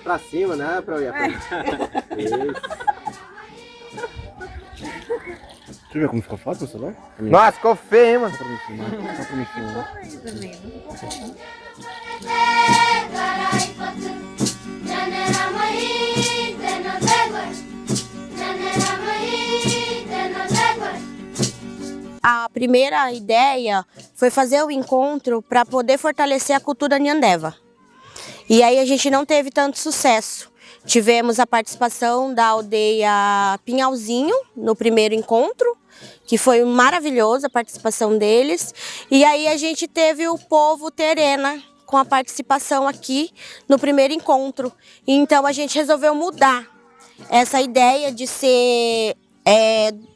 pra cima, né? Pra olhar pra isso. Deixa eu ver como ficou foto no celular? Nossa, ficou feio, hein, mano? Só pra me filmar. Só pra me filmar. A primeira ideia foi fazer o encontro para poder fortalecer a cultura Nhandeva. E aí a gente não teve tanto sucesso. Tivemos a participação da aldeia Pinhalzinho no primeiro encontro, que foi maravilhosa a participação deles. E aí a gente teve o povo Terena com a participação aqui no primeiro encontro. Então a gente resolveu mudar essa ideia de ser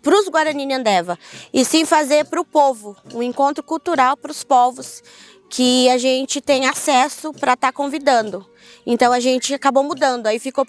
para os Guarani Nhandeva, e sim fazer para o povo, um encontro cultural para os povos que a gente tem acesso para estar convidando. Então a gente acabou mudando, aí ficou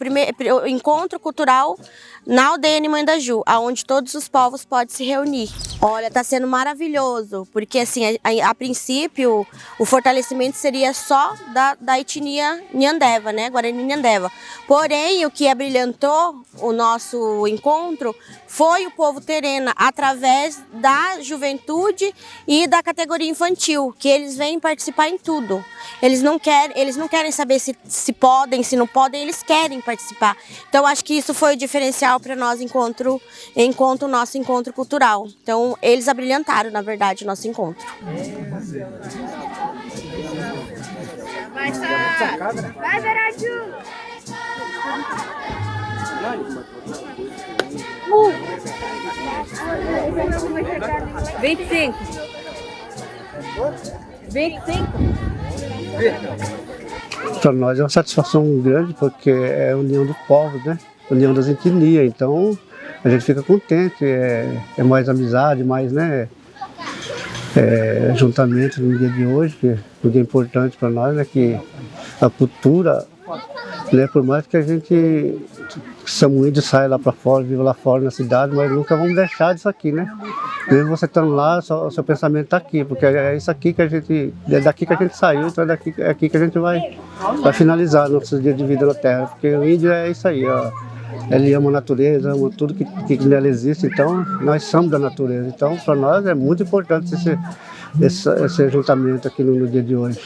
o encontro cultural na aldeia Nimandaju, onde todos os povos podem se reunir. Olha, está sendo maravilhoso, porque assim, a princípio o fortalecimento seria só da etnia Nhandeva, né, Guarani Nhandeva. Porém, o que abrilhantou o nosso encontro foi o povo Terena, através da juventude e da categoria infantil, que eles vêm participar em tudo. Eles não querem saber se podem, se não podem, eles querem participar. Então acho que isso foi o diferencial para nós o nosso encontro cultural. Então eles abrilhantaram, na verdade, o nosso encontro. Vai, Sara! Vai, Veraju! 25. 25? Para nós é uma satisfação grande, porque é a união dos povos, né? União das etnias, então a gente fica contente, é mais amizade, mais, né, juntamento no dia de hoje, que o que é importante para nós é que a cultura, né, por mais que a gente Samuíde sai lá para fora, vive lá fora na cidade, mas nunca vamos deixar disso aqui, né? Mesmo você estando lá, o seu pensamento está aqui, porque é isso aqui que é daqui que a gente saiu, então é aqui que a gente vai finalizar nossos dias de vida na Terra, porque o índio é isso aí, ó. Ele ama a natureza, ama tudo que nela existe, então nós somos da natureza. Então para nós é muito importante esse juntamento aqui no dia de hoje.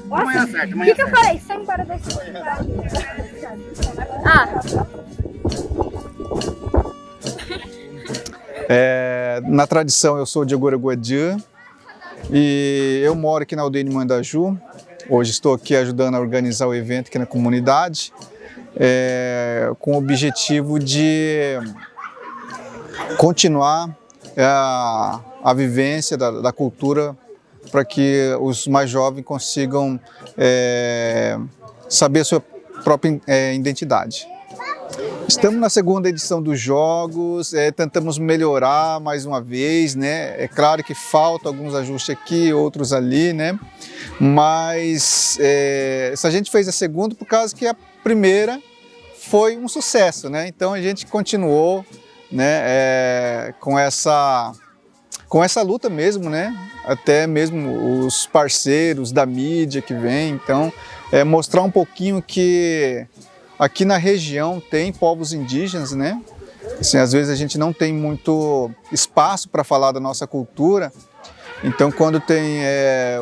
Nossa, o que eu falei? Sai embora desse. Na tradição, eu sou de Agoroguadiã e eu moro aqui na aldeia de Nimandaju. Hoje estou aqui ajudando a organizar o evento aqui na comunidade, com o objetivo de continuar a vivência da cultura para que os mais jovens consigam saber a sua própria identidade. Estamos na segunda edição dos Jogos, tentamos melhorar mais uma vez, né? É claro que faltam alguns ajustes aqui, outros ali, né? Mas a gente fez a segunda por causa que a primeira foi um sucesso, né? Então a gente continuou, né, com essa luta mesmo, né? Até mesmo os parceiros da mídia que vem, então mostrar um pouquinho que aqui na região tem povos indígenas, né? Assim, às vezes a gente não tem muito espaço para falar da nossa cultura, então quando tem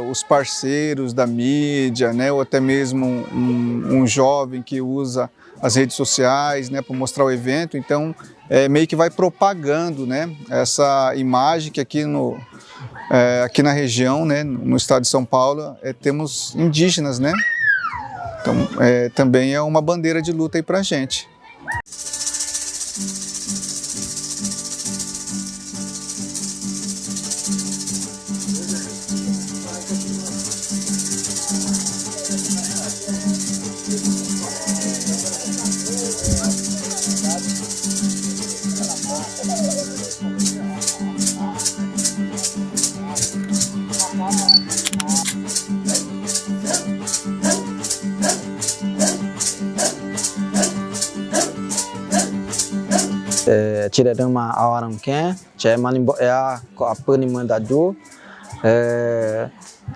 os parceiros da mídia, né, ou até mesmo um jovem que usa as redes sociais, né, para mostrar o evento, então meio que vai propagando, né, essa imagem que aqui na região, né, no estado de São Paulo, temos indígenas, né? Então também é uma bandeira de luta aí pra gente. Tirerama Awaramken, a Panimandaju,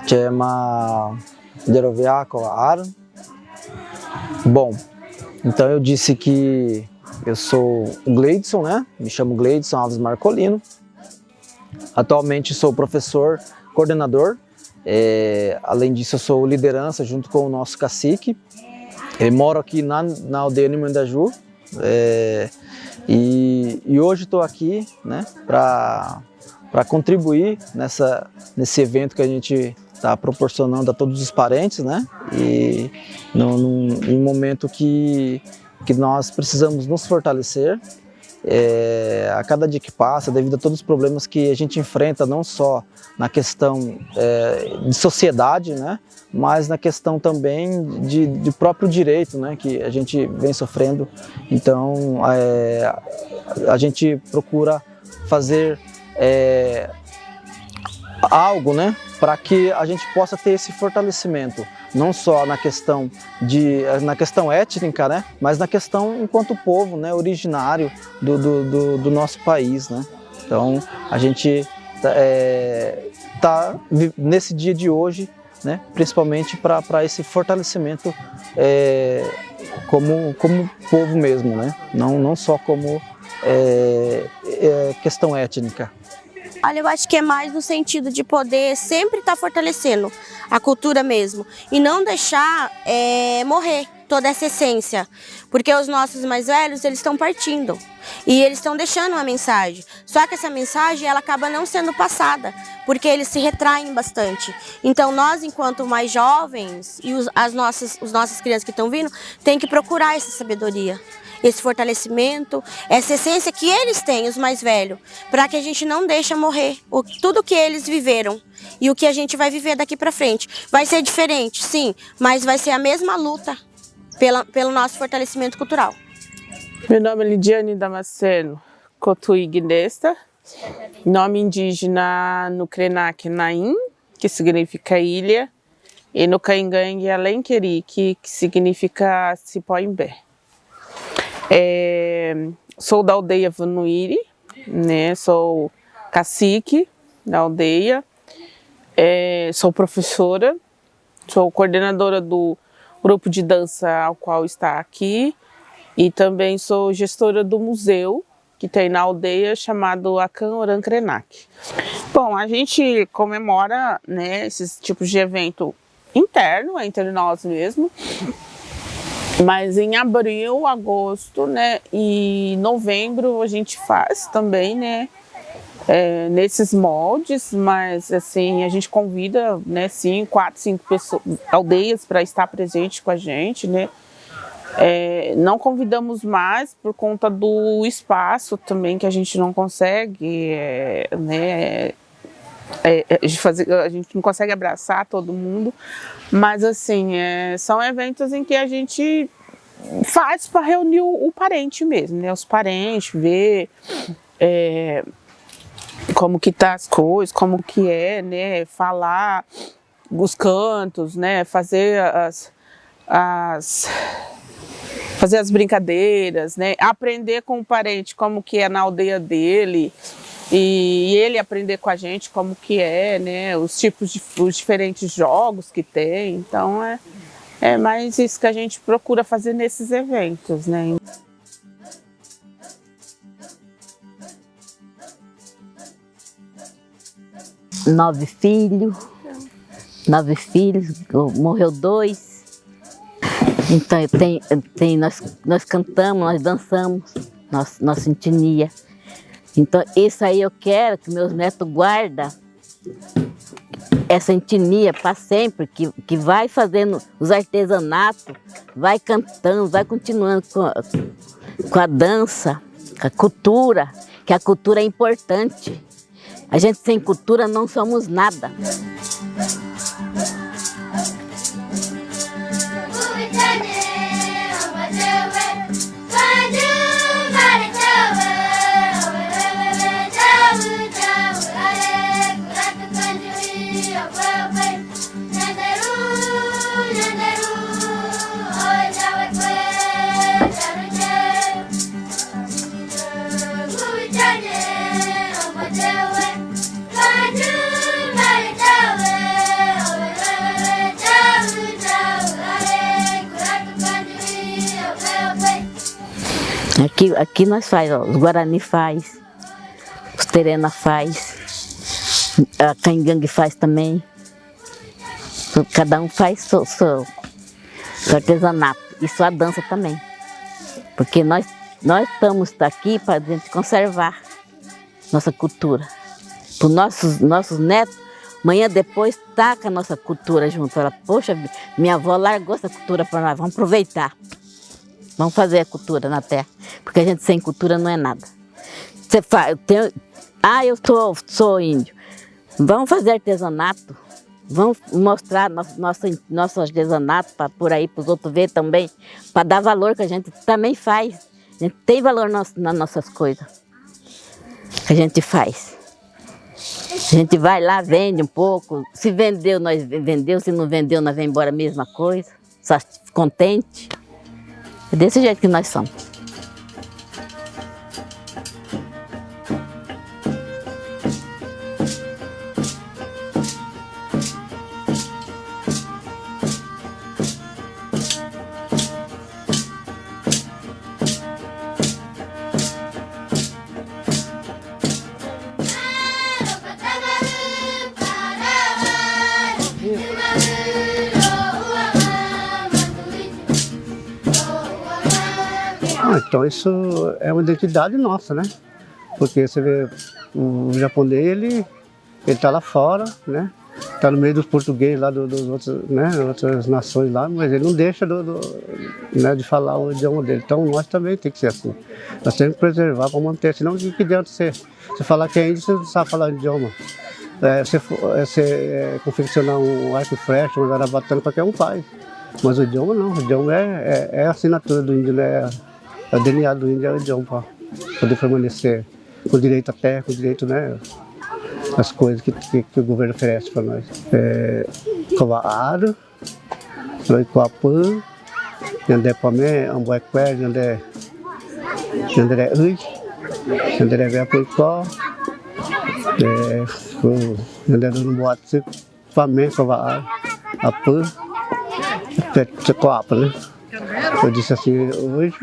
Chema Deroviaco Ar. Bom, então eu disse que eu sou o Gleidson, né? Me chamo Gleidson Alves Marcolino. Atualmente sou professor, coordenador. Além disso, eu sou liderança junto com o nosso cacique. Eu moro aqui na aldeia Nimandaju. E hoje estou aqui, né, para contribuir nesse evento que a gente está proporcionando a todos os parentes, né? E em um momento que nós precisamos nos fortalecer a cada dia que passa, devido a todos os problemas que a gente enfrenta, não só na questão de sociedade, né? Mas na questão também de próprio direito, né? Que a gente vem sofrendo. Então a gente procura fazer algo, né, para que a gente possa ter esse fortalecimento, não só na questão étnica, né, mas na questão enquanto povo, né, originário do nosso país, né. Então a gente tá nesse dia de hoje, né, principalmente para esse fortalecimento como povo mesmo, né, não só como questão étnica. Olha, eu acho que é mais no sentido de poder sempre estar fortalecendo a cultura mesmo e não deixar morrer toda essa essência, porque os nossos mais velhos, eles estão partindo e eles estão deixando uma mensagem, só que essa mensagem ela acaba não sendo passada, porque eles se retraem bastante. Então nós, enquanto mais jovens e as nossas crianças que estão vindo, tem que procurar essa sabedoria, esse fortalecimento, essa essência que eles têm, os mais velhos, para que a gente não deixe morrer tudo que eles viveram e o que a gente vai viver daqui para frente. Vai ser diferente, sim, mas vai ser a mesma luta pelo nosso fortalecimento cultural. Meu nome é Lidiane Damasceno Cotuí Guinesta, nome indígena no Krenak Naim, que significa ilha, e no Caingangue Alenqueri, que significa cipó em bé. Sou da aldeia Vanuiri, né? Sou cacique da aldeia, sou professora, sou coordenadora do grupo de dança ao qual está aqui e também sou gestora do museu que tem na aldeia chamado Akan Oran Krenak. Bom, a gente comemora, né, esses tipos de evento interno, entre nós mesmo. Mas em abril, agosto, né, e novembro a gente faz também, né, nesses moldes, mas assim, a gente convida, né, 4, 5 aldeias para estar presente com a gente, né. Não convidamos mais por conta do espaço também, que a gente não consegue, né, a gente não consegue abraçar todo mundo, mas assim, são eventos em que a gente faz para reunir o parente mesmo, né? Os parentes, ver como que tá as coisas, como que né? Falar os cantos, né? Fazer as brincadeiras, né? Aprender com o parente como que é na aldeia dele. E ele aprender com a gente como que né, os diferentes jogos que tem. Então é mais isso que a gente procura fazer nesses eventos, né? Nove filhos, morreu 2. Então nós cantamos, nós dançamos, nossa etnia. Então, isso aí eu quero que meus netos guardem essa etnia para sempre, que vai fazendo os artesanatos, vai cantando, vai continuando com a dança, com a cultura, que a cultura é importante. A gente sem cultura não somos nada. Aqui nós faz, ó, os Guarani faz, os Terena faz, a Caingangue faz também. Cada um faz seu artesanato e sua dança também. Porque nós estamos aqui para a gente conservar nossa cultura. Para os nossos netos, amanhã depois tá com a nossa cultura junto. Ela, poxa, minha avó largou essa cultura para nós, vamos aproveitar. Vamos fazer a cultura na terra, porque a gente sem cultura não é nada. Você faz, eu sou índio. Vamos fazer artesanato, vamos mostrar nosso artesanato para por aí para os outros ver também, para dar valor que a gente também faz. A gente tem valor nas nossas coisas que a gente faz. A gente vai lá, vende um pouco. Se vendeu, nós vendeu. Se não vendeu, nós vem embora a mesma coisa. Só contente. É desse jeito que nós somos. Então isso é uma identidade nossa, né? Porque você vê, o japonês, ele tá lá fora, né? Tá no meio dos portugueses lá, dos outros, né? Outras nações lá, mas ele não deixa né, de falar o idioma dele. Então nós também tem que ser assim. Nós temos que preservar para manter, senão que adianta você falar que é índio, você não sabe falar o idioma. Você confeccionar um arco e flecha, uma garabatana, qualquer um faz. Mas o idioma não, o idioma é a assinatura do índio, né? O DNA do índio é o idioma para poder permanecer com direito à terra, com direito, né, às coisas que o governo oferece para nós. Covaado, Loicoapã, Yandé Pamé, Amboequé, Yandé Ui, Yandé Veapuicó, Yandé Donoboatse, Pamé, Covaado, Apã, Coapa, né? Eu disse assim, hoje,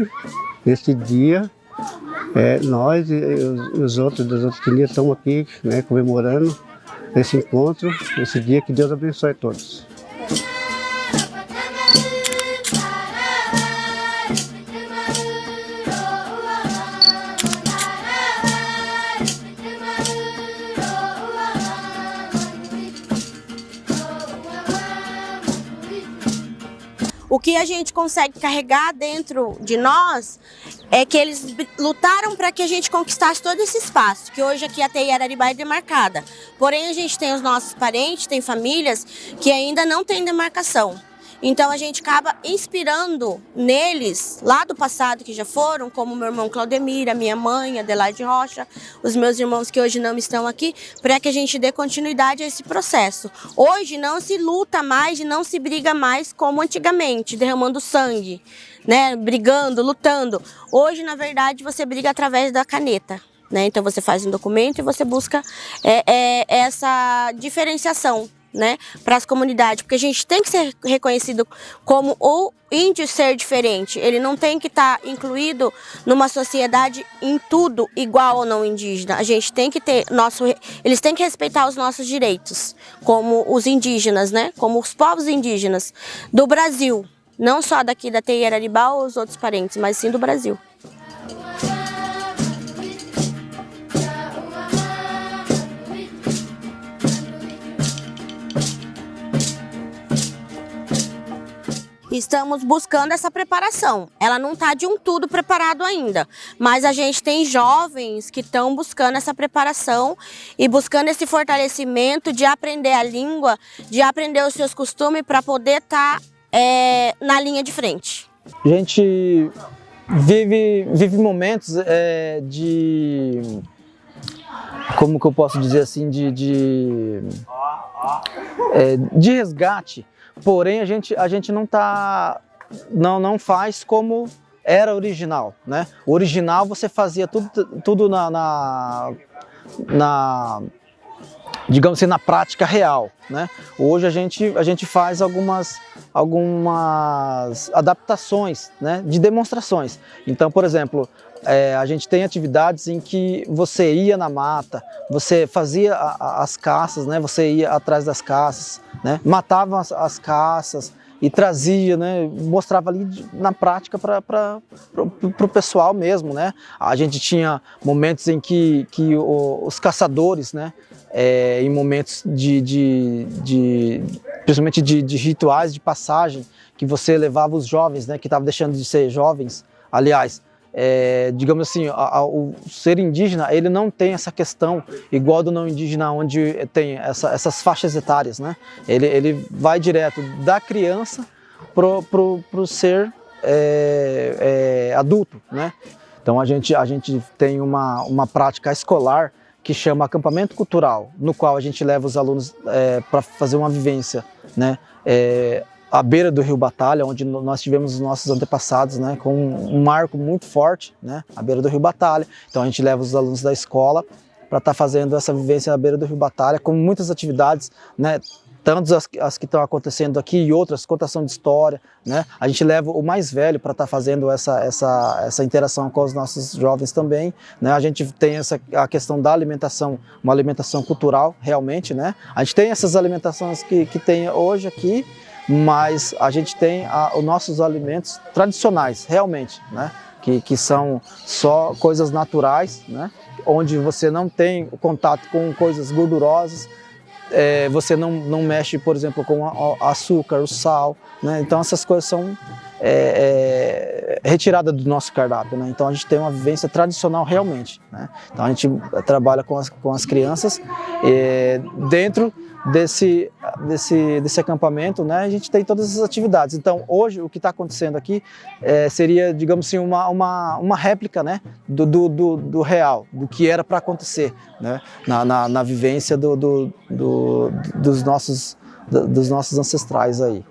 nesse dia, nós e os outros das outras etnias estamos aqui, né, comemorando esse encontro, esse dia, que Deus abençoe a todos. O que a gente consegue carregar dentro de nós é que eles lutaram para que a gente conquistasse todo esse espaço, que hoje aqui a TI Araribá é demarcada. Porém, a gente tem os nossos parentes, tem famílias que ainda não têm demarcação. Então a gente acaba inspirando neles, lá do passado que já foram, como meu irmão Claudemir, a minha mãe, Adelaide Rocha, os meus irmãos que hoje não estão aqui, para que a gente dê continuidade a esse processo. Hoje não se luta mais e não se briga mais como antigamente, derramando sangue, né, brigando, lutando. Hoje, na verdade, você briga através da caneta. Né? Então você faz um documento e você busca essa diferenciação, né, para as comunidades, porque a gente tem que ser reconhecido como o índio ser diferente. Ele não tem que estar incluído numa sociedade em tudo igual ou não indígena. A gente tem que ter eles têm que respeitar os nossos direitos, como os indígenas, né, como os povos indígenas do Brasil, não só daqui da TI Araribá ou os outros parentes, mas sim do Brasil. Estamos buscando essa preparação. Ela não está de um tudo preparado ainda, mas a gente tem jovens que estão buscando essa preparação e buscando esse fortalecimento de aprender a língua, de aprender os seus costumes para poder estar na linha de frente. A gente vive momentos de... Como que eu posso dizer assim? De resgate. Porém, a gente não faz como era original, né? O original você fazia tudo digamos assim, na prática real, né? Hoje a gente faz algumas adaptações, né, de demonstrações. Então, por exemplo, a gente tem atividades em que você ia na mata, você fazia as caças, né? Você ia atrás das caças, né? Matava as caças e trazia, né? Mostrava ali na prática para o pessoal mesmo, né? A gente tinha momentos em que os caçadores, né? Em momentos principalmente de rituais de passagem, que você levava os jovens, né? Que estavam deixando de ser jovens, aliás. Digamos assim, o ser indígena, ele não tem essa questão igual do não indígena, onde tem essas faixas etárias, né? Ele vai direto da criança pro ser adulto, né? Então a gente tem uma prática escolar que chama acampamento cultural, no qual a gente leva os alunos para fazer uma vivência, né? À beira do Rio Batalha, onde nós tivemos os nossos antepassados, né, com um marco muito forte, né, à beira do Rio Batalha. Então a gente leva os alunos da escola para estar fazendo essa vivência à beira do Rio Batalha, com muitas atividades, né, tanto as que estão acontecendo aqui e outras, contação de história, né. A gente leva o mais velho para estar fazendo essa interação com os nossos jovens também, né. A gente tem a questão da alimentação, uma alimentação cultural realmente, né. A gente tem essas alimentações que tem hoje aqui, mas a gente tem os nossos alimentos tradicionais, realmente, né? Que são só coisas naturais, né? Onde você não tem contato com coisas gordurosas, você não mexe, por exemplo, com açúcar, o sal, né? Então essas coisas são retiradas do nosso cardápio, né? Então a gente tem uma vivência tradicional realmente, né? Então a gente trabalha com as crianças dentro desse acampamento, né? A gente tem todas essas atividades. Então hoje o que está acontecendo aqui seria, digamos assim, uma réplica, né? do real, do que era para acontecer, né? Na vivência dos nossos ancestrais aí.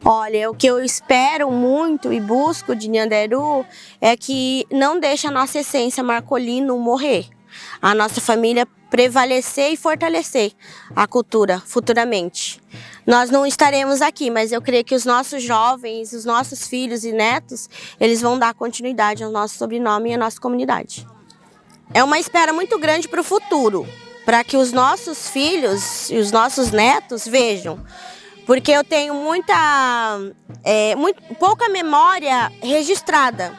Olha, o que eu espero muito e busco de Nhanderu é que não deixe a nossa essência marcolino morrer. A nossa família prevalecer e fortalecer a cultura futuramente. Nós não estaremos aqui, mas eu creio que os nossos jovens, os nossos filhos e netos, eles vão dar continuidade ao nosso sobrenome e à nossa comunidade. É uma espera muito grande para o futuro, para que os nossos filhos e os nossos netos vejam. Porque eu tenho pouca memória registrada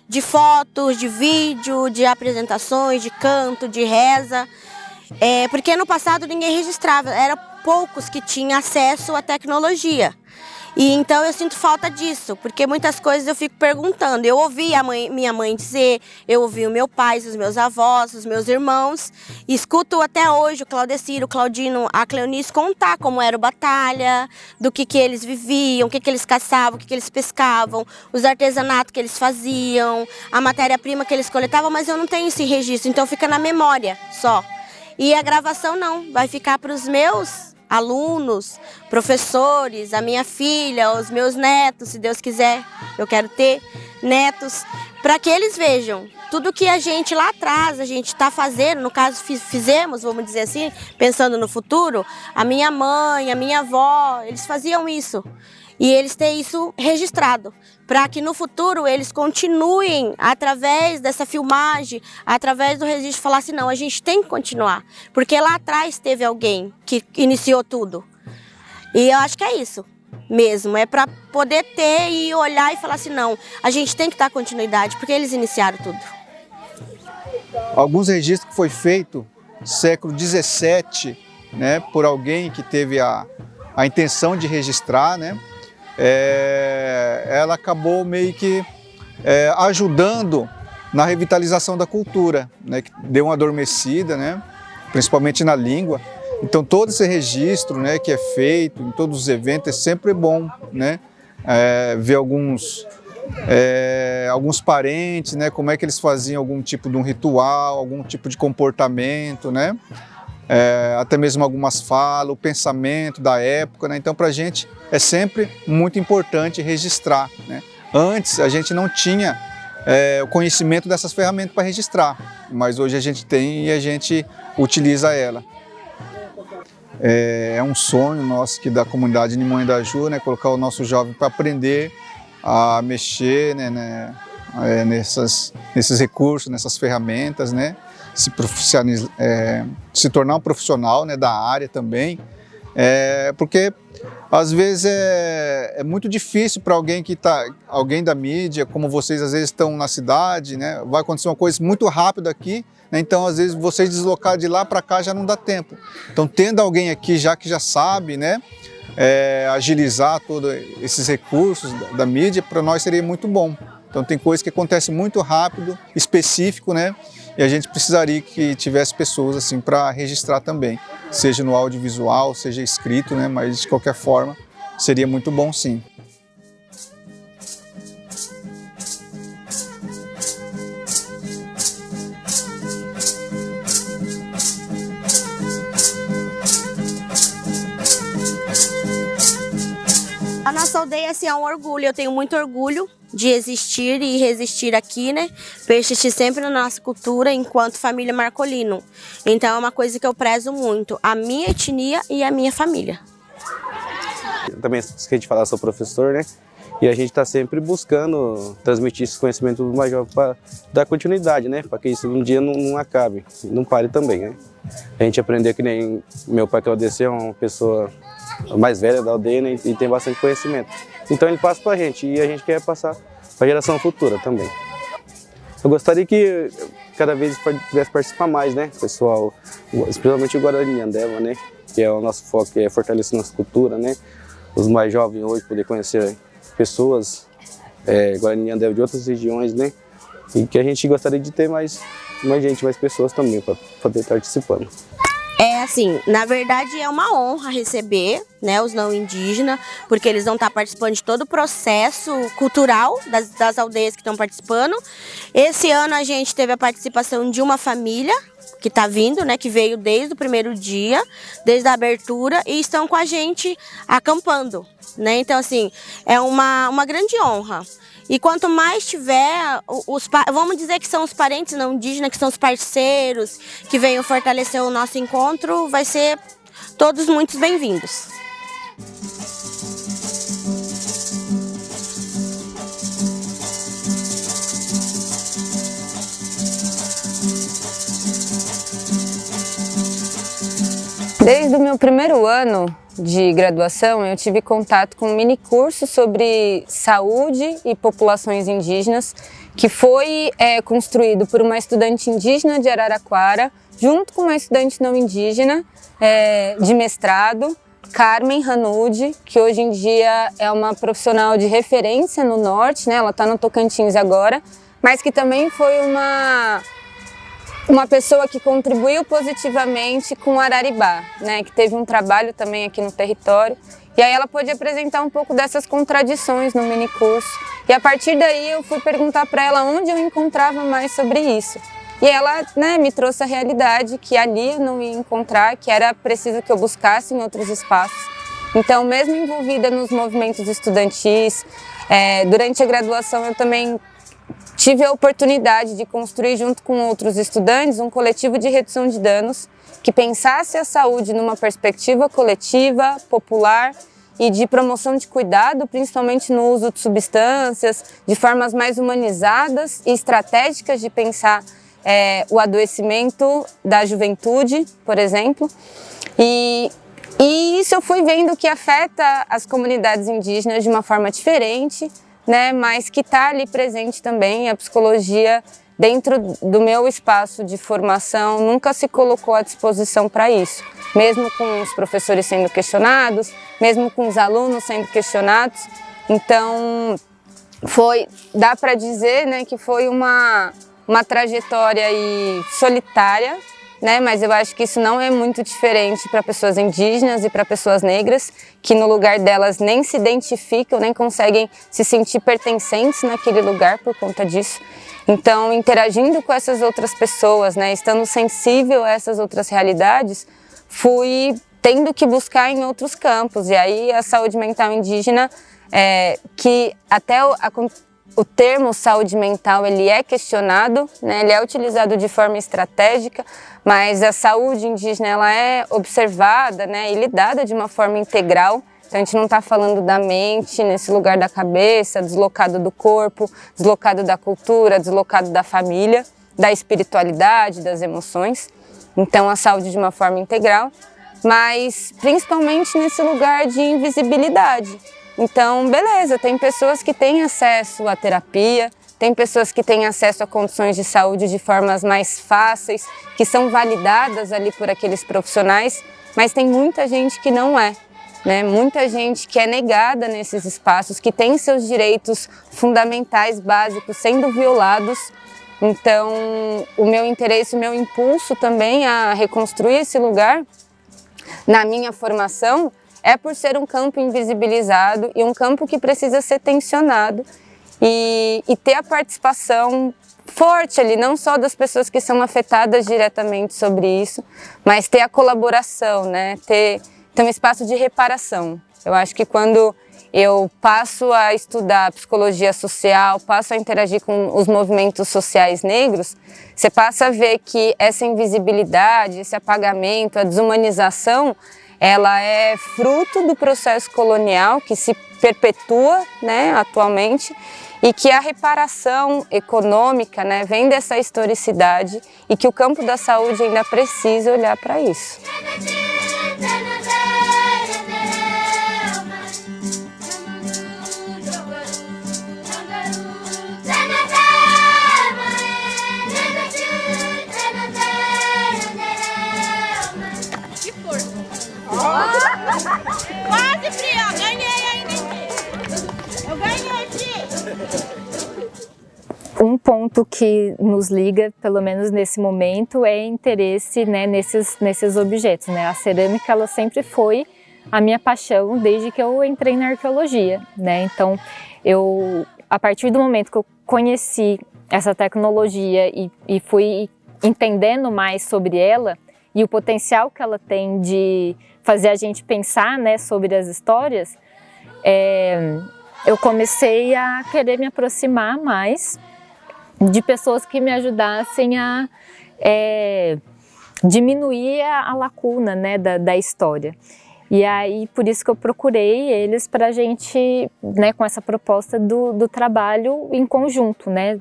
de fotos, de vídeo, de apresentações, de canto, de reza. Porque no passado ninguém registrava, eram poucos que tinham acesso à tecnologia. E então eu sinto falta disso, porque muitas coisas eu fico perguntando. Eu ouvi minha mãe dizer, eu ouvi o meu pai, os meus avós, os meus irmãos. E escuto até hoje o Claudecir, o Claudino, a Cleonice contar como era o batalha, do que eles viviam, o que eles caçavam, o que eles pescavam, os artesanatos que eles faziam, a matéria-prima que eles coletavam, mas eu não tenho esse registro, então fica na memória só. E a gravação não, vai ficar para os meus alunos, professores, a minha filha, os meus netos, se Deus quiser, eu quero ter netos, para que eles vejam tudo que a gente lá atrás, a gente está fazendo, no caso fizemos, vamos dizer assim, pensando no futuro, a minha mãe, a minha avó, eles faziam isso. E eles têm isso registrado, para que no futuro eles continuem, através dessa filmagem, através do registro, falar assim, não, a gente tem que continuar, porque lá atrás teve alguém que iniciou tudo. E eu acho que é isso mesmo, é para poder ter e olhar e falar assim, não, a gente tem que dar continuidade, porque eles iniciaram tudo. Alguns registros que foi feito no século XVII, né, por alguém que teve a intenção de registrar, né, ela acabou meio que ajudando na revitalização da cultura, né, que deu uma adormecida, né, principalmente na língua. Então todo esse registro, né, que é feito em todos os eventos é sempre bom, né, ver alguns parentes, né, como é que eles faziam algum tipo de um ritual, algum tipo de comportamento, né, até mesmo algumas falas, o pensamento da época, né? Então para a gente é sempre muito importante registrar, né? Antes a gente não tinha o conhecimento dessas ferramentas para registrar, mas hoje a gente tem e a gente utiliza ela. É um sonho nosso aqui da comunidade Nimões da Ju, né? Colocar o nosso jovem para aprender a mexer, né? Nesses recursos, nessas ferramentas, né? Se tornar um profissional, né, da área também, porque às vezes é muito difícil para alguém da mídia, como vocês às vezes estão na cidade, né, vai acontecer uma coisa muito rápida aqui, né, então às vezes vocês deslocar de lá para cá já não dá tempo. Então tendo alguém aqui que já sabe, né, agilizar todos esses recursos da mídia, para nós seria muito bom. Então tem coisas que acontecem muito rápido, específico, né? E a gente precisaria que tivesse pessoas assim para registrar também, seja no audiovisual, seja escrito, né? Mas de qualquer forma seria muito bom, sim. A nossa aldeia assim, é um orgulho, eu tenho muito orgulho de existir e resistir aqui, né? Persistir sempre na nossa cultura enquanto família Marcolino. Então é uma coisa que eu prezo muito, a minha etnia e a minha família. Também, que a gente fala, sou professor, né? E a gente está sempre buscando transmitir esse conhecimento dos mais jovens para dar continuidade, né? Para que isso um dia não acabe, não pare também, né? A gente aprender que nem meu pai Claudecir é uma pessoa mais velha da aldeia, né, e tem bastante conhecimento. Então ele passa para a gente e a gente quer passar para a geração futura também. Eu gostaria que cada vez pudesse participar mais, né, pessoal, especialmente o Guarani Niandeva, né, que é o nosso foco, que é fortalecer nossa cultura, né, os mais jovens hoje poder conhecer pessoas Guarani Niandeva de outras regiões, né, e que a gente gostaria de ter mais gente, mais pessoas também para poder estar participando. Assim, na verdade é uma honra receber, né, os não indígenas, porque eles vão estar participando de todo o processo cultural das aldeias que estão participando. Esse ano a gente teve a participação de uma família que está vindo, né, que veio desde o primeiro dia, desde a abertura, e estão com a gente acampando, né? Então, assim, é uma grande honra. E quanto mais tiver, vamos dizer que são os parentes não indígenas, que são os parceiros, que venham fortalecer o nosso encontro, vai ser todos muito bem-vindos. Desde o meu primeiro ano de graduação, eu tive contato com um mini curso sobre saúde e populações indígenas, que foi construído por uma estudante indígena de Araraquara, junto com uma estudante não indígena de mestrado, Carmen Hanud, que hoje em dia é uma profissional de referência no norte, né? Ela está no Tocantins agora, mas que também foi uma pessoa que contribuiu positivamente com Araribá, né, que teve um trabalho também aqui no território. E aí ela pôde apresentar um pouco dessas contradições no minicurso. E a partir daí eu fui perguntar para ela onde eu encontrava mais sobre isso. E ela, né, me trouxe a realidade que ali eu não ia encontrar, que era preciso que eu buscasse em outros espaços. Então, mesmo envolvida nos movimentos estudantis, durante a graduação eu também tive a oportunidade de construir, junto com outros estudantes, um coletivo de redução de danos que pensasse a saúde numa perspectiva coletiva, popular e de promoção de cuidado, principalmente no uso de substâncias, de formas mais humanizadas e estratégicas de pensar o adoecimento da juventude, por exemplo. E isso eu fui vendo que afeta as comunidades indígenas de uma forma diferente, né, mas que está ali presente também. A psicologia, dentro do meu espaço de formação, nunca se colocou à disposição para isso. Mesmo com os professores sendo questionados, mesmo com os alunos sendo questionados. Então, dá para dizer, né, que foi uma trajetória aí solitária, né, mas eu acho que isso não é muito diferente para pessoas indígenas e para pessoas negras, que no lugar delas nem se identificam, nem conseguem se sentir pertencentes naquele lugar por conta disso. Então, interagindo com essas outras pessoas, né, estando sensível a essas outras realidades, fui tendo que buscar em outros campos. E aí a saúde mental indígena, que até o termo saúde mental ele é questionado, né, ele é utilizado de forma estratégica, mas a saúde indígena ela é observada, né, e lidada de uma forma integral. Então a gente não está falando da mente, nesse lugar da cabeça, deslocado do corpo, deslocado da cultura, deslocado da família, da espiritualidade, das emoções. Então a saúde de uma forma integral, mas principalmente nesse lugar de invisibilidade. Então, beleza, tem pessoas que têm acesso à terapia, tem pessoas que têm acesso a condições de saúde de formas mais fáceis, que são validadas ali por aqueles profissionais, mas tem muita gente que não é. Né? Muita gente que é negada nesses espaços, que tem seus direitos fundamentais, básicos, sendo violados. Então, o meu interesse, o meu impulso também a reconstruir esse lugar, na minha formação, é por ser um campo invisibilizado e um campo que precisa ser tensionado e ter a participação forte ali, não só das pessoas que são afetadas diretamente sobre isso, mas ter a colaboração, né? Ter um espaço de reparação. Eu acho que quando eu passo a estudar psicologia social, passo a interagir com os movimentos sociais negros, você passa a ver que essa invisibilidade, esse apagamento, a desumanização, ela é fruto do processo colonial que se perpetua, né, atualmente, e que a reparação econômica, né, vem dessa historicidade e que o campo da saúde ainda precisa olhar para isso. Quase, Fria! Ganhei ainda! Eu ganhei, Fria! Um ponto que nos liga, pelo menos nesse momento, é interesse, né, nesses objetos, né? A cerâmica ela sempre foi a minha paixão desde que eu entrei na arqueologia, né? Então, a partir do momento que eu conheci essa tecnologia e fui entendendo mais sobre ela e o potencial que ela tem de fazer a gente pensar, né, sobre as histórias, eu comecei a querer me aproximar mais de pessoas que me ajudassem a diminuir a lacuna, né, da história. E aí, por isso que eu procurei eles para a gente, né, com essa proposta do trabalho em conjunto, né,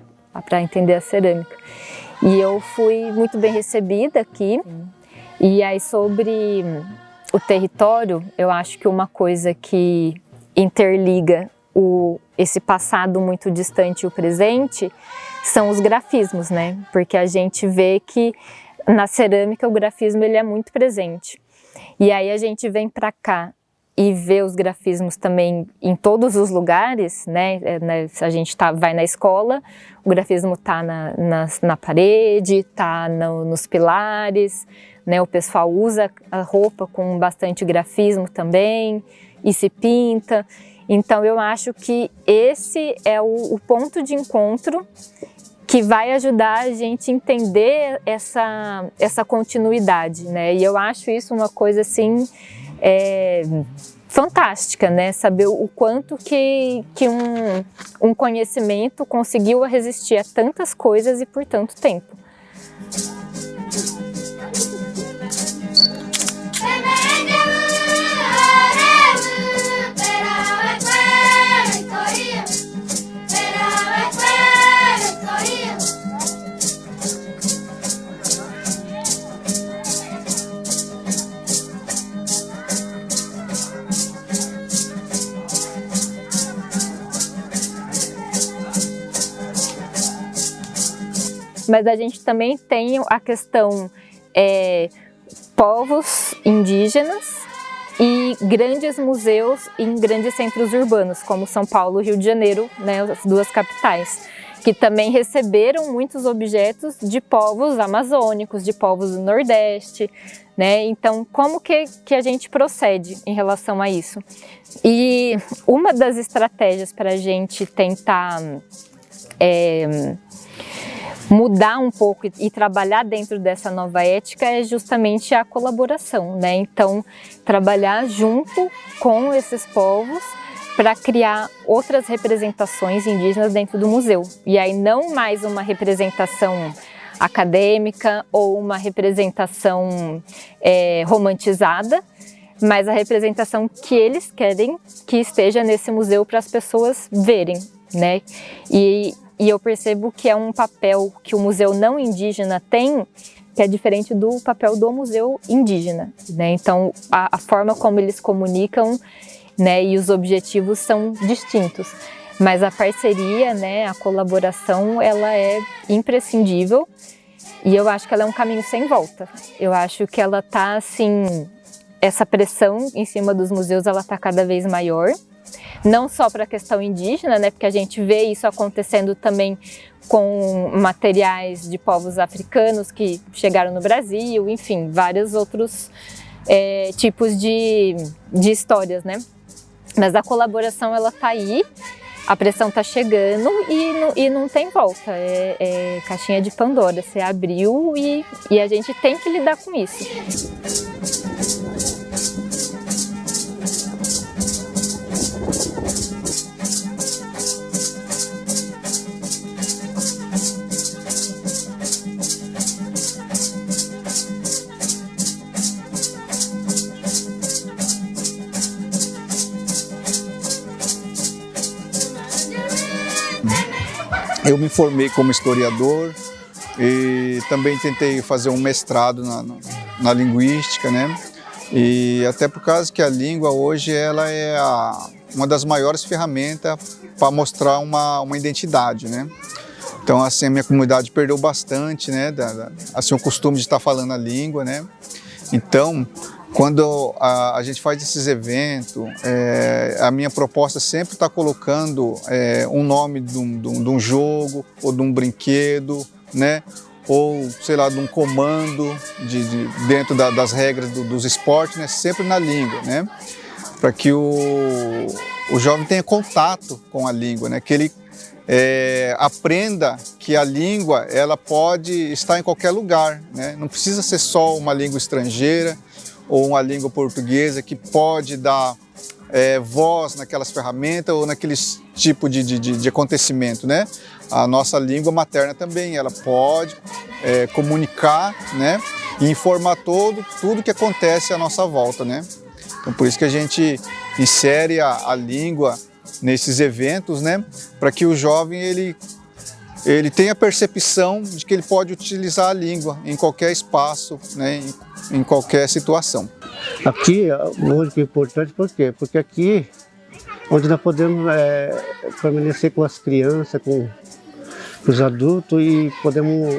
para entender a cerâmica. E eu fui muito bem recebida aqui. E aí, sobre o território, eu acho que uma coisa que interliga esse passado muito distante e o presente são os grafismos, né? Porque a gente vê que na cerâmica o grafismo ele é muito presente. E aí a gente vem para cá e vê os grafismos também em todos os lugares, né? Se a gente vai na escola, o grafismo está na parede, está nos pilares, né? O pessoal usa a roupa com bastante grafismo também e se pinta. Então eu acho que esse é o ponto de encontro que vai ajudar a gente a entender essa continuidade, né? E eu acho isso uma coisa assim fantástica, né? Saber o quanto que um conhecimento conseguiu resistir a tantas coisas e por tanto tempo. Mas a gente também tem a questão povos indígenas e grandes museus em grandes centros urbanos, como São Paulo e Rio de Janeiro, né, as duas capitais, que também receberam muitos objetos de povos amazônicos, de povos do Nordeste, né? Então, como que a gente procede em relação a isso? E uma das estratégias para a gente tentar mudar um pouco e trabalhar dentro dessa nova ética é justamente a colaboração, né? Então, trabalhar junto com esses povos para criar outras representações indígenas dentro do museu. E aí não mais uma representação acadêmica ou uma representação romantizada, mas a representação que eles querem que esteja nesse museu para as pessoas verem, né? E eu percebo que é um papel que o museu não indígena tem, que é diferente do papel do museu indígena, né? Então, a forma como eles comunicam, né, e os objetivos são distintos. Mas a parceria, né, a colaboração, ela é imprescindível e eu acho que ela é um caminho sem volta. Eu acho que ela tá, assim, essa pressão em cima dos museus, ela tá cada vez maior. Não só para a questão indígena, né, porque a gente vê isso acontecendo também com materiais de povos africanos que chegaram no Brasil, enfim, vários outros tipos de histórias, né? Mas a colaboração, ela tá aí, a pressão tá chegando e não tem volta, é caixinha de Pandora, você abriu e a gente tem que lidar com isso. Eu me formei como historiador e também tentei fazer um mestrado na linguística, né? E até por causa que a língua hoje ela é uma das maiores ferramentas para mostrar uma identidade, né? Então, assim, a minha comunidade perdeu bastante, né? Assim, o costume de estar falando a língua, né? Então, quando a gente faz esses eventos, a minha proposta sempre está colocando um nome de um jogo ou de um brinquedo, né? Ou, sei lá, de um comando dentro das regras dos esportes, né? Sempre na língua, né? Para que o jovem tenha contato com a língua, né? Que ele aprenda que a língua ela pode estar em qualquer lugar, né? Não precisa ser só uma língua estrangeira ou uma língua portuguesa que pode dar voz naquelas ferramentas ou naqueles tipo de acontecimento, né? A nossa língua materna também, ela pode comunicar, né? E informar tudo que acontece à nossa volta, né? Então, por isso que a gente insere a língua nesses eventos, né? Para que o jovem ele tenha a percepção de que ele pode utilizar a língua em qualquer espaço, né? Em qualquer situação. Aqui a música é importante, por quê? Porque aqui onde nós podemos permanecer com as crianças, com os adultos e podemos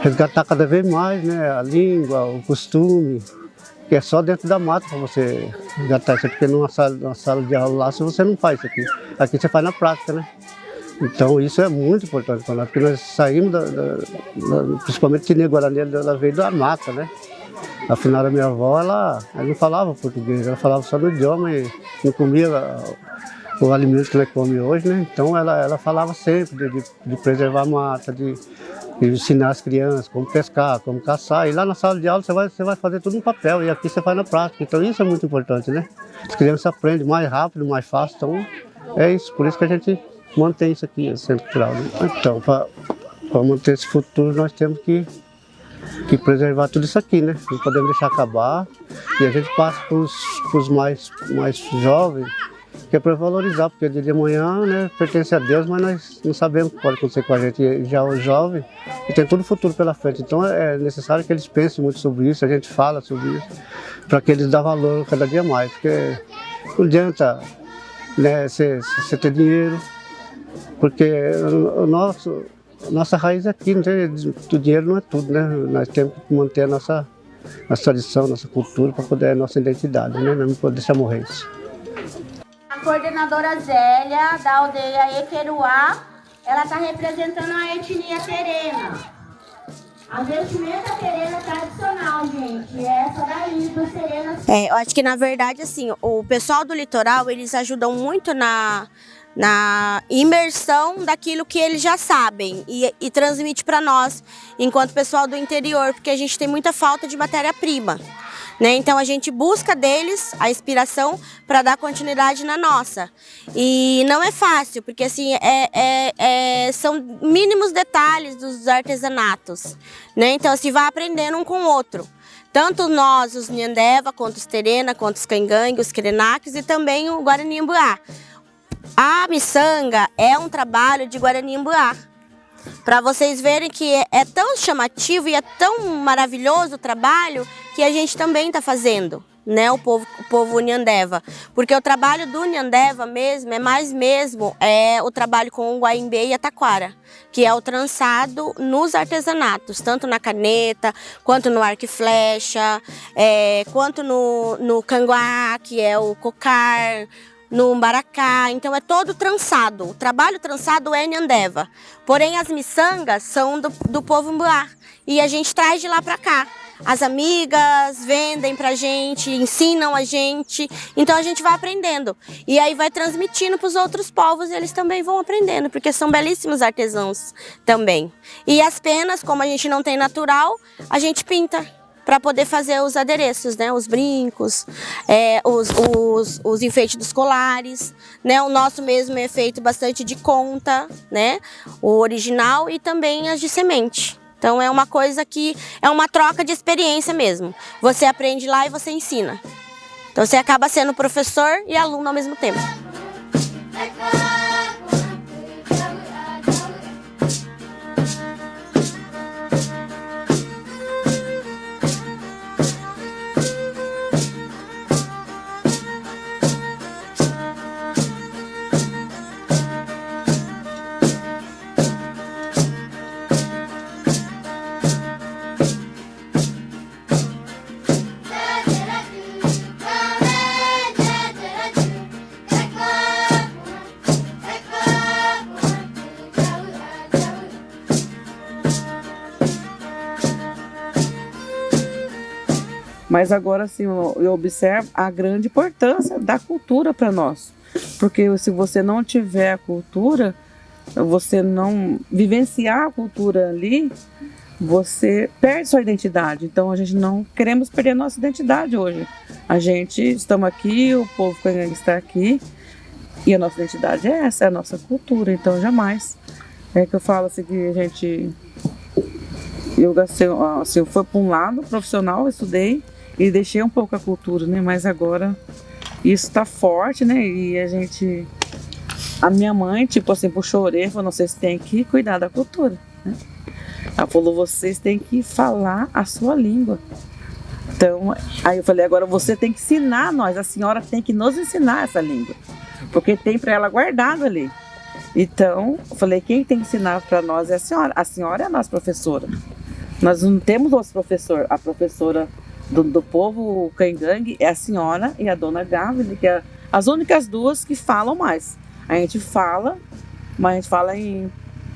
resgatar cada vez mais, né, a língua, o costume, que é só dentro da mata para você resgatar isso, porque numa sala de aula lá você não faz isso aqui. Aqui você faz na prática, né? Então isso é muito importante para nós, porque nós saímos, principalmente Tinê Guarani, ela veio da mata, né? Afinal, a minha avó, ela não falava português, ela falava só no idioma e não comia o alimento que ela come hoje, né? Então ela falava sempre de preservar a mata, de ensinar as crianças como pescar, como caçar. E lá na sala de aula você vai fazer tudo no papel e aqui você faz na prática. Então isso é muito importante, né? As crianças aprendem mais rápido, mais fácil. Então é isso, por isso que a gente mantém isso aqui, o Centro Cultural, né? Então, para manter esse futuro, nós temos que preservar tudo isso aqui, né? Não podemos deixar acabar. E a gente passa para os mais jovens, que é para valorizar, porque o dia de amanhã, né, pertence a Deus, mas nós não sabemos o que pode acontecer com a gente. E já o jovem, e tem todo o futuro pela frente. Então é necessário que eles pensem muito sobre isso, a gente fala sobre isso, para que eles dêem valor cada dia mais. Porque não adianta, né, você ter dinheiro, porque nossa raiz aqui, não tem, o dinheiro não é tudo, né? Nós temos que manter a nossa tradição, nossa cultura, para poder a nossa identidade, né? Não pode deixar morrer isso. A coordenadora Zélia, da aldeia Equeruá, ela está representando a etnia terena. A vestimenta terena tradicional, gente, é essa daí dos terenos. Eu acho que na verdade, assim, o pessoal do litoral, eles ajudam muito na imersão daquilo que eles já sabem e transmite para nós, enquanto pessoal do interior, porque a gente tem muita falta de matéria-prima, né? Então a gente busca deles a inspiração para dar continuidade na nossa. E não é fácil, porque assim, são mínimos detalhes dos artesanatos, né? Então assim, vai aprendendo um com o outro. Tanto nós, os Nhandeva, quanto os Terena, quanto os Cangangue, os Krenaques e também o Guarani-Embuá. A miçanga é um trabalho de Guarani-Embuá. Para vocês verem que é tão chamativo e é tão maravilhoso o trabalho que a gente também está fazendo, né? O povo Nhandeva. Porque o trabalho do Nhandeva mesmo é o trabalho com o Guaimbê e a taquara, que é o trançado nos artesanatos, tanto na caneta, quanto no arco e flecha, quanto no canguá, que é o cocar, no umbaracá. Então é todo trançado. O trabalho trançado é Nhandeva. Porém as miçangas são do povo Embuá e a gente traz de lá para cá. As amigas vendem pra gente, ensinam a gente, então a gente vai aprendendo. E aí vai transmitindo para os outros povos e eles também vão aprendendo, porque são belíssimos artesãos também. E as penas, como a gente não tem natural, a gente pinta para poder fazer os adereços, né? Os brincos, os enfeites dos colares, né? O nosso mesmo é feito bastante de conta, né? O original e também as de semente. Então é uma coisa que é uma troca de experiência mesmo. Você aprende lá e você ensina. Então você acaba sendo professor e aluno ao mesmo tempo. Mas agora, assim, eu observo a grande importância da cultura para nós. Porque se você não tiver a cultura, você não vivenciar a cultura ali, você perde sua identidade. Então a gente não queremos perder a nossa identidade hoje. Estamos aqui, o povo Cangangue está aqui, e a nossa identidade é essa, é a nossa cultura. Então jamais. É que eu falo assim que a gente... Eu fui para um lado profissional, estudei, e deixei um pouco a cultura, né? Mas agora isso está forte, né? E a minha mãe, tipo assim, puxou a orelha, falou, vocês têm que cuidar da cultura, né? Ela falou, vocês têm que falar a sua língua. Então, aí eu falei, agora você tem que ensinar nós, a senhora tem que nos ensinar essa língua, porque tem para ela guardado ali. Então, eu falei, quem tem que ensinar para nós é a senhora é a nossa professora. Nós não temos outro professor, a professora do povo Cangangue é a senhora e a dona Gávila, que é as únicas duas que falam mais. A gente fala, mas a gente fala em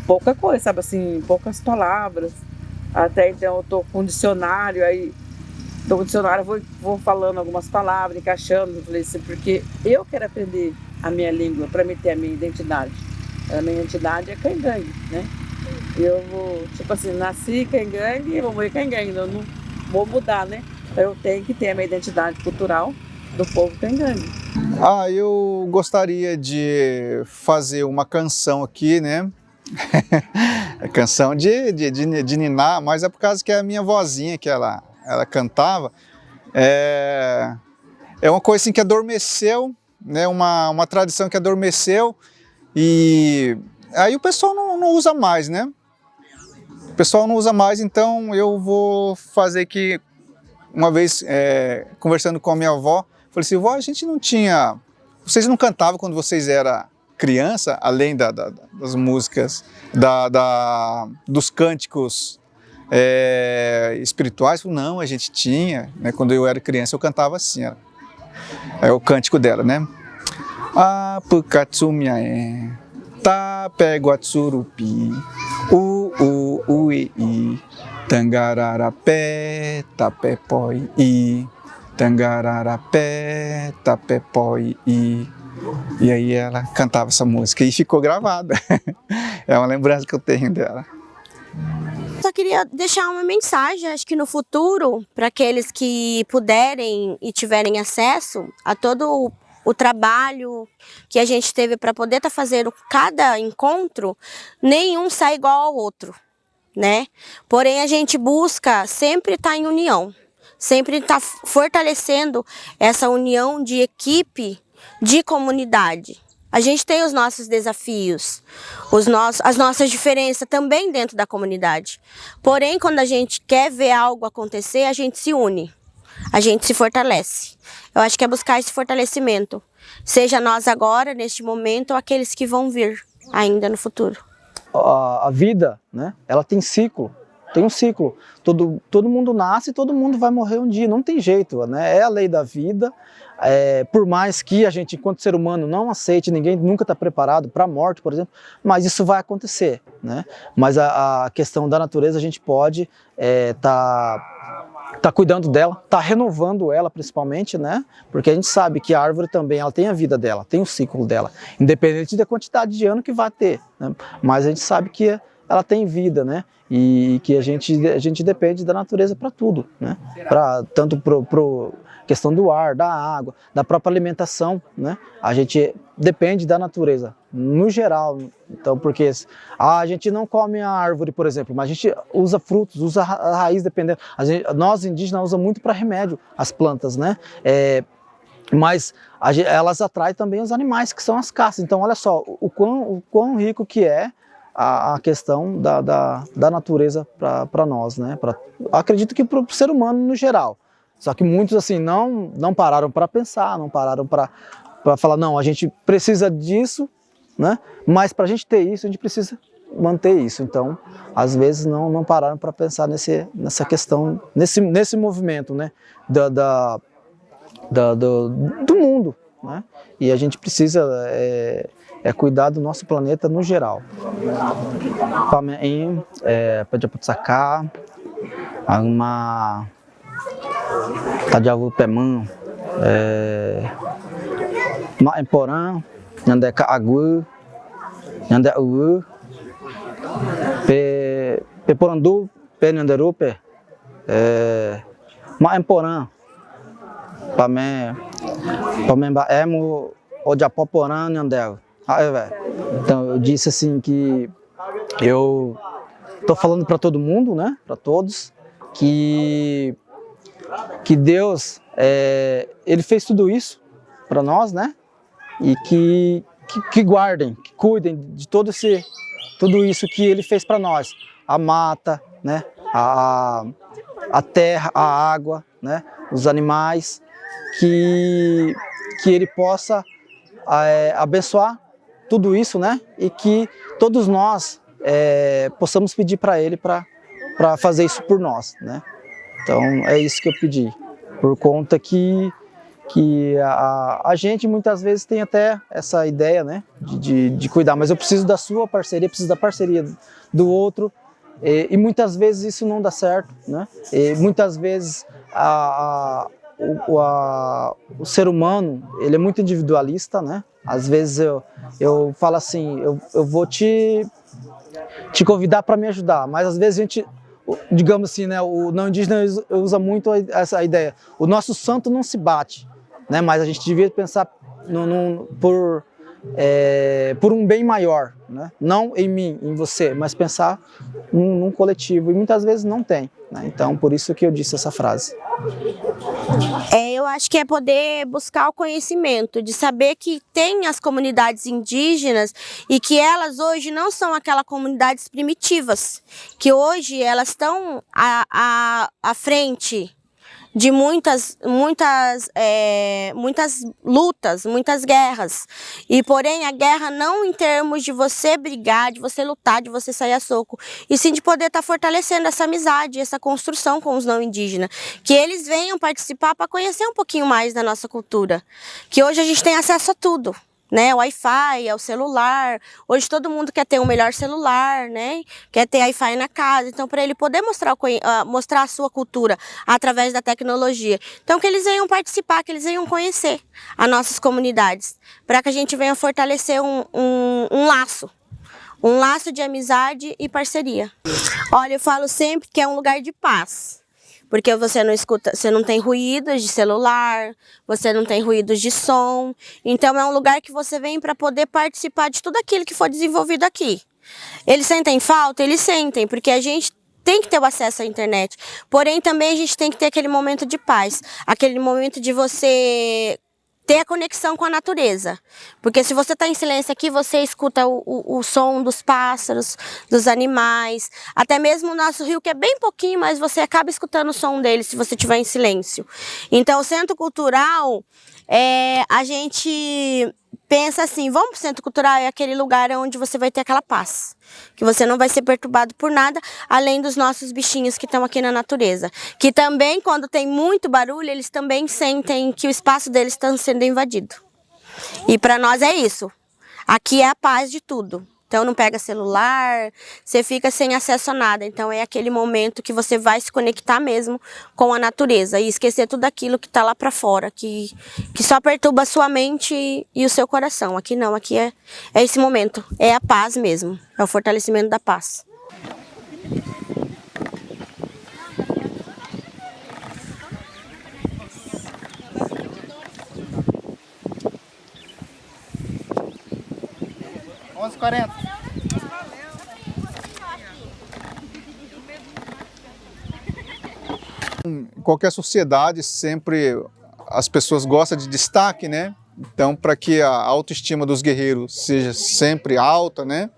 pouca coisa, sabe assim, poucas palavras. Até então eu tô com um dicionário, vou falando algumas palavras, encaixando, falei assim, porque eu quero aprender a minha língua para me ter a minha identidade. A minha identidade é Cangangue, né? Eu vou, tipo assim, nasci Cangangue e vou morrer Cangangue, eu não vou mudar, né? Eu tenho que ter a minha identidade cultural do povo Cangangue. Eu gostaria de fazer uma canção aqui, né? Canção de ninar, mas é por causa que é a minha vozinha que ela cantava. É uma coisa assim que adormeceu, né? Uma tradição que adormeceu e aí o pessoal não usa mais, né? O pessoal não usa mais, então eu vou fazer aqui. Uma vez, conversando com a minha avó, falei assim, vó, a gente não tinha... Vocês não cantavam quando vocês eram criança, além das músicas, dos cânticos espirituais? Falei, não, a gente tinha, né? Quando eu era criança eu cantava assim, é o cântico dela, né? Apukatsumiae, Tapeguatsurupi, Uei, Tangararapé, Tapepoi, Tangararapé, Tapepoi, E aí ela cantava essa música e ficou gravada. É uma lembrança que eu tenho dela. Só queria deixar uma mensagem, acho que no futuro, para aqueles que puderem e tiverem acesso a todo o trabalho que a gente teve para poder estar fazendo cada encontro, nenhum sai igual ao outro, né? Porém, a gente busca sempre estar em união, sempre estar fortalecendo essa união de equipe, de comunidade. A gente tem os nossos desafios, as nossas diferenças também dentro da comunidade. Porém, quando a gente quer ver algo acontecer, a gente se une, a gente se fortalece. Eu acho que é buscar esse fortalecimento, seja nós agora, neste momento, ou aqueles que vão vir ainda no futuro. A vida, né, ela tem ciclo, tem um ciclo. Todo mundo nasce e todo mundo vai morrer um dia, não tem jeito, né? É a lei da vida. Por mais que a gente, enquanto ser humano, não aceite, ninguém nunca está preparado para a morte, por exemplo, mas isso vai acontecer, né? Mas a questão da natureza, a gente pode tá cuidando dela, tá renovando ela principalmente, né? Porque a gente sabe que a árvore também, ela tem a vida dela, tem o ciclo dela, independente da quantidade de ano que vai ter, né? Mas a gente sabe que ela tem vida, né? E que a gente depende da natureza para tudo, né? Tanto pro questão do ar, da água, da própria alimentação, né? A gente depende da natureza, no geral. Então, porque a gente não come a árvore, por exemplo, mas a gente usa frutos, usa a raiz, dependendo. Nós indígenas usamos muito para remédio as plantas, né? Mas elas atraem também os animais, que são as caças. Então, olha só o quão rico que é a questão da natureza para nós, né? Acredito que para o ser humano no geral. Só que muitos assim não pararam para pensar, não pararam para falar, não, a gente precisa disso, né? Mas para a gente ter isso, a gente precisa manter isso. Então, às vezes não pararam para pensar nessa questão, nesse movimento, né? Do mundo, né? E a gente precisa cuidar do nosso planeta no geral. Pameim, Pajaputsaká, uma Tajavu Pemã, Maemporã, Nhandeca Agu, Nhandeu, Peporandu, Penhanderupe, Maemporã, Pamemba Emo, Ojapoporã, Nhandeu. Então eu disse assim que eu estou falando para todo mundo, né? Para todos, que Deus ele fez tudo isso para nós, né? E que guardem, que cuidem de tudo isso que Ele fez para nós, a mata, né? A terra, a água, né? Os animais, que Ele possa abençoar tudo isso, né? E que todos nós possamos pedir para Ele para fazer isso por nós, né? Então é isso que eu pedi, por conta que a gente muitas vezes tem até essa ideia, né, de cuidar, mas eu preciso da sua parceria, preciso da parceria do outro, e muitas vezes isso não dá certo, né? E muitas vezes o ser humano, ele é muito individualista, né? Às vezes eu falo assim, eu vou te convidar para me ajudar, mas às vezes a gente, digamos assim, né, o não indígena usa muito essa ideia, o nosso santo não se bate, né? Mas a gente devia pensar por um bem maior, né? Não em mim, em você, mas pensar num coletivo, e muitas vezes não tem, né? Então por isso que eu disse essa frase. Eu acho que é poder buscar o conhecimento, de saber que tem as comunidades indígenas e que elas hoje não são aquelas comunidades primitivas, que hoje elas estão à frente de muitas lutas, muitas guerras. E porém a guerra não em termos de você brigar, de você lutar, de você sair a soco, e sim de poder estar fortalecendo essa amizade, essa construção com os não indígenas, que eles venham participar para conhecer um pouquinho mais da nossa cultura, que hoje a gente tem acesso a tudo, né? O Wi-Fi, é o celular. Hoje todo mundo quer ter um melhor celular, né? Quer ter Wi-Fi na casa. Então, para ele poder mostrar a sua cultura através da tecnologia. Então, que eles venham participar, que eles venham conhecer as nossas comunidades, para que a gente venha fortalecer um laço. Um laço de amizade e parceria. Olha, eu falo sempre que é um lugar de paz. Porque você não escuta, você não tem ruídos de celular, você não tem ruídos de som. Então é um lugar que você vem para poder participar de tudo aquilo que for desenvolvido aqui. Eles sentem falta? Eles sentem, porque a gente tem que ter o acesso à internet. Porém, também a gente tem que ter aquele momento de paz. Aquele momento de você ter a conexão com a natureza. Porque se você está em silêncio aqui, você escuta o som dos pássaros, dos animais, até mesmo o nosso rio, que é bem pouquinho, mas você acaba escutando o som dele se você estiver em silêncio. Então, o Centro Cultural, a gente pensa assim, vamos para o Centro Cultural, é aquele lugar onde você vai ter aquela paz, que você não vai ser perturbado por nada, além dos nossos bichinhos que estão aqui na natureza, que também, quando tem muito barulho, eles também sentem que o espaço deles está sendo invadido. E para nós é isso, aqui é a paz de tudo. Então não pega celular, você fica sem acesso a nada. Então é aquele momento que você vai se conectar mesmo com a natureza e esquecer tudo aquilo que está lá para fora, que só perturba a sua mente e o seu coração. Aqui não, aqui é esse momento, é a paz mesmo, é o fortalecimento da paz. Em qualquer sociedade, sempre as pessoas gostam de destaque, né? Então, para que a autoestima dos guerreiros seja sempre alta, né?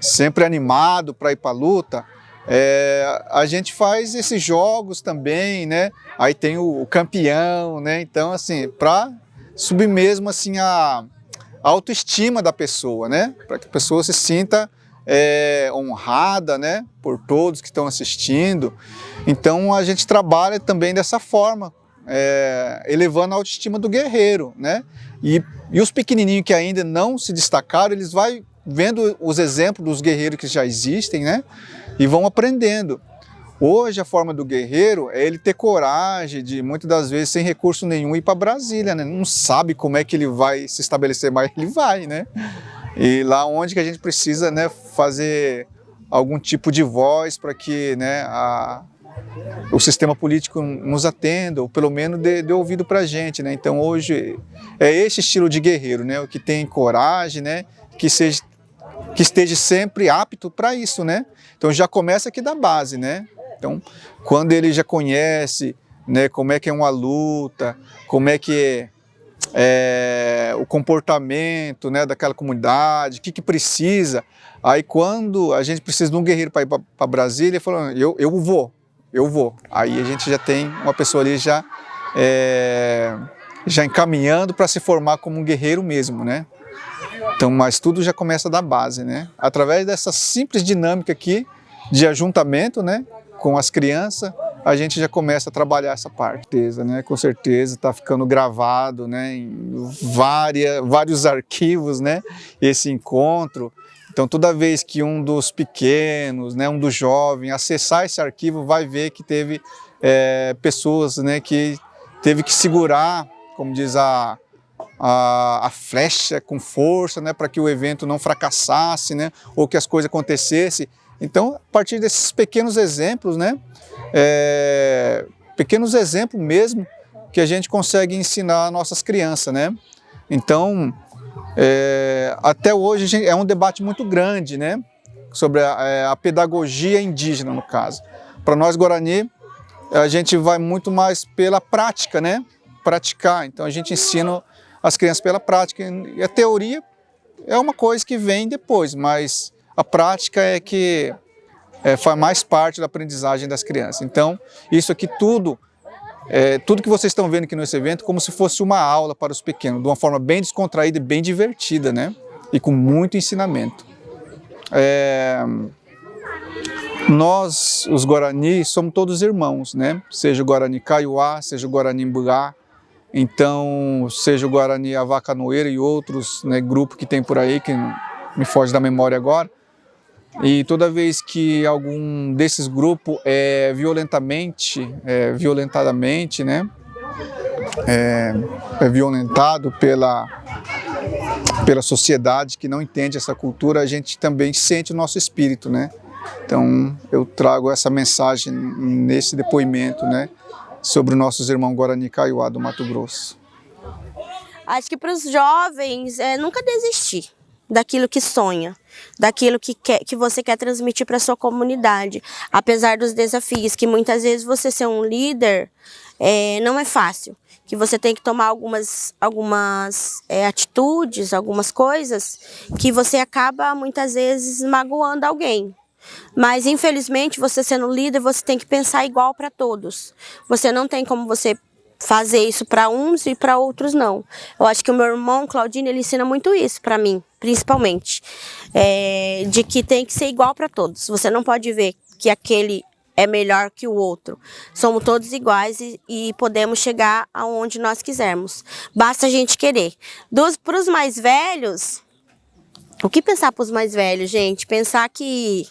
Sempre animado para ir para a luta, a gente faz esses jogos também, né? Aí tem o campeão, né? Então, assim, para subir mesmo assim a autoestima da pessoa, né? Para que a pessoa se sinta honrada, né? Por todos que estão assistindo. Então a gente trabalha também dessa forma, elevando a autoestima do guerreiro, né? E os pequenininhos que ainda não se destacaram, eles vão vendo os exemplos dos guerreiros que já existem, né? E vão aprendendo. Hoje a forma do guerreiro é ele ter coragem de, muitas das vezes, sem recurso nenhum, ir para Brasília, né? Não sabe como é que ele vai se estabelecer, mas ele vai, né? E lá onde que a gente precisa, né, fazer algum tipo de voz para que, né, o sistema político nos atenda, ou pelo menos dê ouvido para a gente, né? Então hoje é esse estilo de guerreiro, né? O que tem coragem, né? Que esteja sempre apto para isso, né? Então já começa aqui da base, né? Então quando ele já conhece, né, como é que é uma luta, como é que o comportamento, né, daquela comunidade, o que precisa. Aí quando a gente precisa de um guerreiro para ir para Brasília, ele falou, eu vou. Aí a gente já tem uma pessoa ali já encaminhando para se formar como um guerreiro mesmo, né? Então, mas tudo já começa da base, né? Através dessa simples dinâmica aqui de ajuntamento, né, com as crianças, a gente já começa a trabalhar essa parte, né? Com certeza está ficando gravado, né, em vários arquivos, né, esse encontro. Então toda vez que um dos pequenos, né, um dos jovens acessar esse arquivo, vai ver que teve pessoas, né, que teve que segurar, como diz a flecha com força, né, para que o evento não fracassasse, né, ou que as coisas acontecessem. Então, a partir desses pequenos exemplos, né, pequenos exemplos mesmo, que a gente consegue ensinar nossas crianças, né? Então, até hoje é um debate muito grande, né, sobre a pedagogia indígena, no caso. Para nós, Guarani, a gente vai muito mais pela prática, né? Praticar. Então, a gente ensina as crianças pela prática. E a teoria é uma coisa que vem depois, mas a prática é que faz mais parte da aprendizagem das crianças. Então, isso aqui tudo que vocês estão vendo aqui nesse evento, como se fosse uma aula para os pequenos, de uma forma bem descontraída e bem divertida, né? E com muito ensinamento. Nós, os Guarani, somos todos irmãos, né? Seja o Guarani Kaiowá, seja o Guarani Mbuá, Então, seja o Guarani, a Vaca Noeira e outros, né, grupos que tem por aí, que me foge da memória agora. E toda vez que algum desses grupos é violentadamente, né, é violentado pela sociedade que não entende essa cultura, a gente também sente o nosso espírito, né? Então, eu trago essa mensagem nesse depoimento, né, sobre os nossos irmãos Guarani Kaiowá do Mato Grosso. Acho que para os jovens, nunca desistir daquilo que sonha, daquilo que você quer transmitir para a sua comunidade. Apesar dos desafios, que muitas vezes você ser um líder não é fácil, que você tem que tomar algumas atitudes, algumas coisas, que você acaba muitas vezes magoando alguém. Mas infelizmente, você sendo líder, você tem que pensar igual para todos. Você não tem como você fazer isso para uns e para outros não. Eu acho que o meu irmão Claudinho, ele ensina muito isso para mim, principalmente, de que tem que ser igual para todos. Você não pode ver que aquele é melhor que o outro. Somos todos iguais e podemos chegar aonde nós quisermos. Basta a gente querer. Para os mais velhos, o que pensar para os mais velhos, gente? Pensar que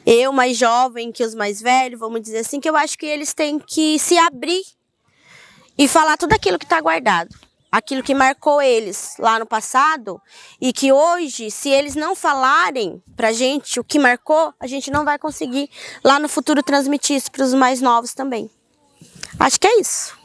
eu, mais jovem que os mais velhos, vamos dizer assim, que eu acho que eles têm que se abrir e falar tudo aquilo que está guardado. Aquilo que marcou eles lá no passado e que hoje, se eles não falarem pra gente o que marcou, a gente não vai conseguir lá no futuro transmitir isso para os mais novos também. Acho que é isso.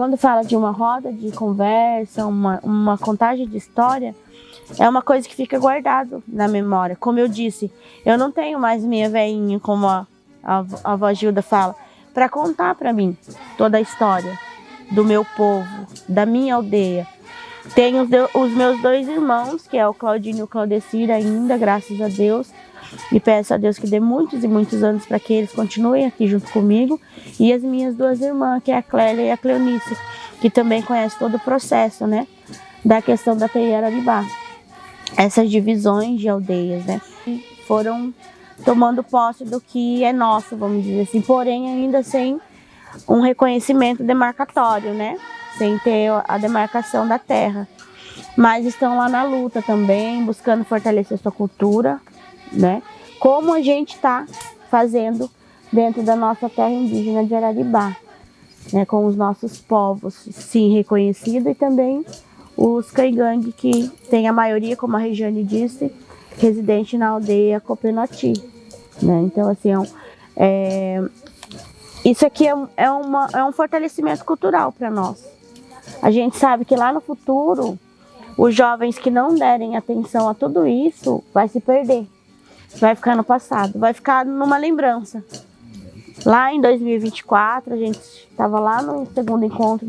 quando fala de uma roda de conversa, uma contagem de história, é uma coisa que fica guardado na memória. Como eu disse, eu não tenho mais minha veinha, como a avó Gilda fala, para contar para mim toda a história do meu povo, da minha aldeia. Tenho os meus 2 irmãos, que é o Claudinho e o Claudecir ainda, graças a Deus. E peço a Deus que dê muitos e muitos anos para que eles continuem aqui junto comigo. E as minhas 2 irmãs, que é a Clélia e a Cleonice, que também conhecem todo o processo, né, da questão da TI Araribá. Essas divisões de aldeias, né, foram tomando posse do que é nosso, vamos dizer assim, porém ainda sem um reconhecimento demarcatório, né, sem ter a demarcação da terra. Mas estão lá na luta também, buscando fortalecer sua cultura, né, como a gente está fazendo dentro da nossa terra indígena de Araribá, né, com os nossos povos, sim, reconhecidos, e também os Caigangue, que tem a maioria, como a Regiane disse, residente na aldeia Copenoti, né? Então, assim, isso aqui é um fortalecimento cultural para nós. A gente sabe que lá no futuro, os jovens que não derem atenção a tudo isso, vai se perder, vai ficar no passado, vai ficar numa lembrança. Lá em 2024, a gente estava lá no segundo encontro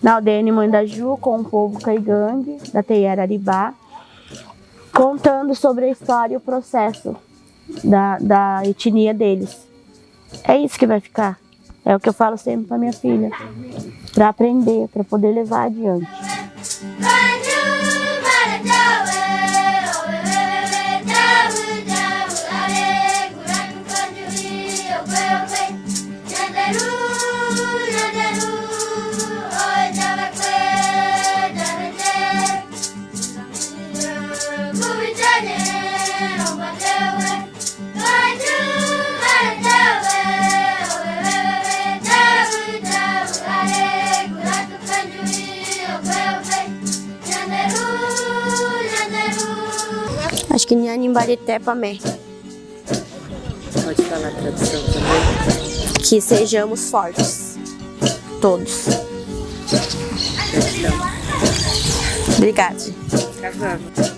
na aldeia Nimandaju com o povo Caigangue, da TI Araribá, contando sobre a história e o processo da etnia deles. É isso que vai ficar. É o que eu falo sempre para minha filha, para aprender, para poder levar adiante. Acho que Nhanimbarité Pamé. Pode falar a tradução também. Que sejamos fortes, todos. Gratidão. Obrigada. Casava.